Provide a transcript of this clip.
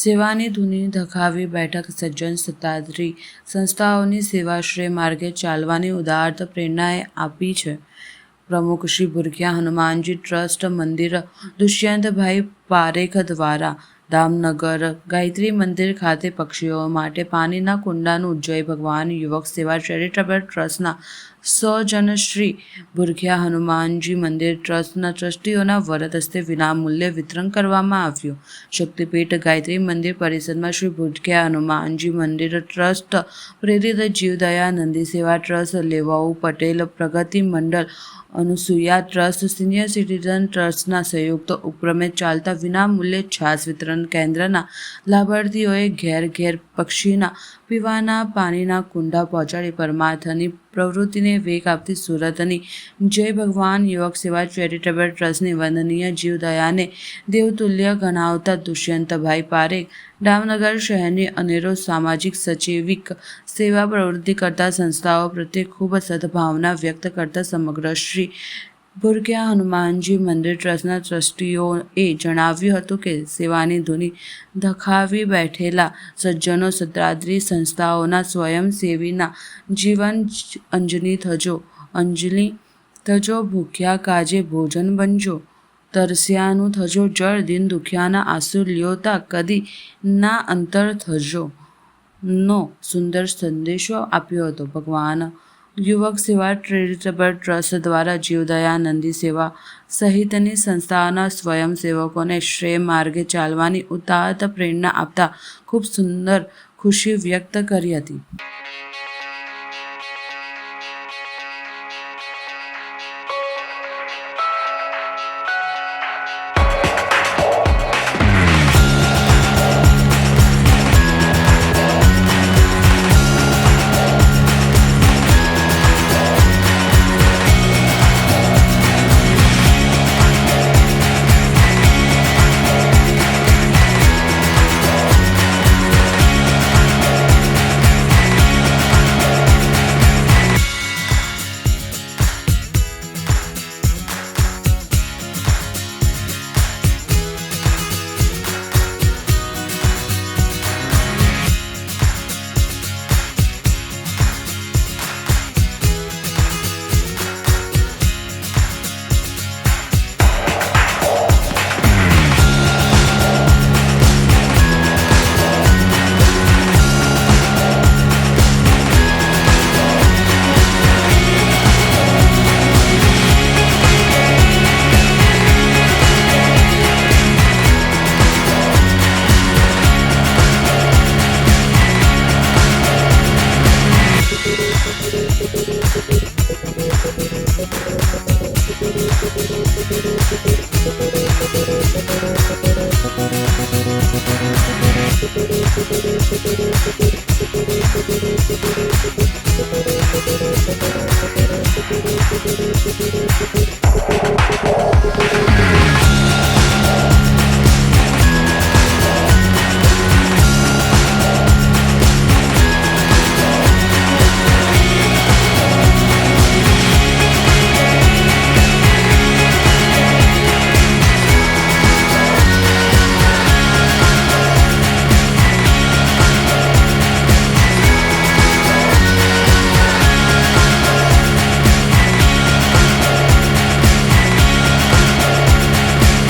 સેવાની ધૂની ધખાવી બેઠક સજ્જન સત્તાધારી સંસ્થાઓની સેવાશ્રય માર્ગે ચાલવાની ઉદાત્ત પ્રેરણાએ આપી છે. પ્રમુખ શ્રી ભુરખિયા હનુમાનજી ટ્રસ્ટ મંદિર દુષ્યંતભાઈ પારેખ દ્વારા દામનગર ગાયત્રી મંદિર ખાતે પક્ષીઓ માટે પાણીના કુંડાનું જય ભગવાન યુવક સેવા ચેરિટેબલ ટ્રસ્ટના સૌજન્ય શ્રી ભુરખિયા હનુમાનજી મંદિર ટ્રસ્ટના ટ્રસ્ટીઓના વરદ હસ્તે વિનામૂલ્યે વિતરણ કરવામાં આવ્યું. શક્તિપીઠ ગાયત્રી મંદિર પરિસરમાં શ્રી ભુરખિયા હનુમાનજી મંદિર ટ્રસ્ટ પ્રેરિત જીવદયા નંદી સેવા ટ્રસ્ટ લેવાઉ પટેલ પ્રગતિ મંડળ અનુસુયા ટ્રસ્ટ સિનિયર સિટીઝન ટ્રસ્ટના સંયુક્ત ઉપક્રમે ચાલતા વિનામૂલ્યે છાશ વિતરણ કેન્દ્રના લાભાર્થીઓએ ઘેર ઘેર પક્ષીના પીવાના પાણીના કુંડા પહોંચાડી પરમાર્થની પ્રવૃત્તિને વેગ આપતી સુરતની જય ભગવાન યુવક સેવા ચેરિટેબલ ટ્રસ્ટની વંદનીય જીવદયાને દેવતુલ્ય ગણાવતા દુષ્યંતભાઈ પારેખ દામનગર શહેરની અનેરો સામાજિક સચેવિક સેવા પ્રવૃત્તિ કરતા સંસ્થાઓ પ્રત્યે ખૂબ સદભાવના વ્યક્ત કરતા સમગ્ર શ્રી ભુરખિયા હનુમાનજી મંદિર ટ્રસ્ટના ટ્રસ્ટીઓએ જણાવ્યું હતું કે સેવાની ધૂની ધખાવી બેઠેલા સજ્જનો સત્તાધારી સંસ્થાઓના સ્વયંસેવીના જીવન અંજલિ થજો ભૂખ્યા કાજે ભોજન બનજો તરસ્યાનું થજો જળ દીન દુખિયાના આંસુ લ્યોતા કદી ના અંતર થજો નો સુંદર સંદેશો આપ્યો હતો. ભગવાન યુવક સેવા ચેરિટેબલ ટ્રસ્ટ દ્વારા જીવદયા નંદી સેવા સહિતની સંસ્થાઓના સ્વયંસેવકોને શ્રેય માર્ગે ચાલવાની ઉદાત્ત પ્રેરણા આપતા ખૂબ સુંદર ખુશી વ્યક્ત કરી હતી.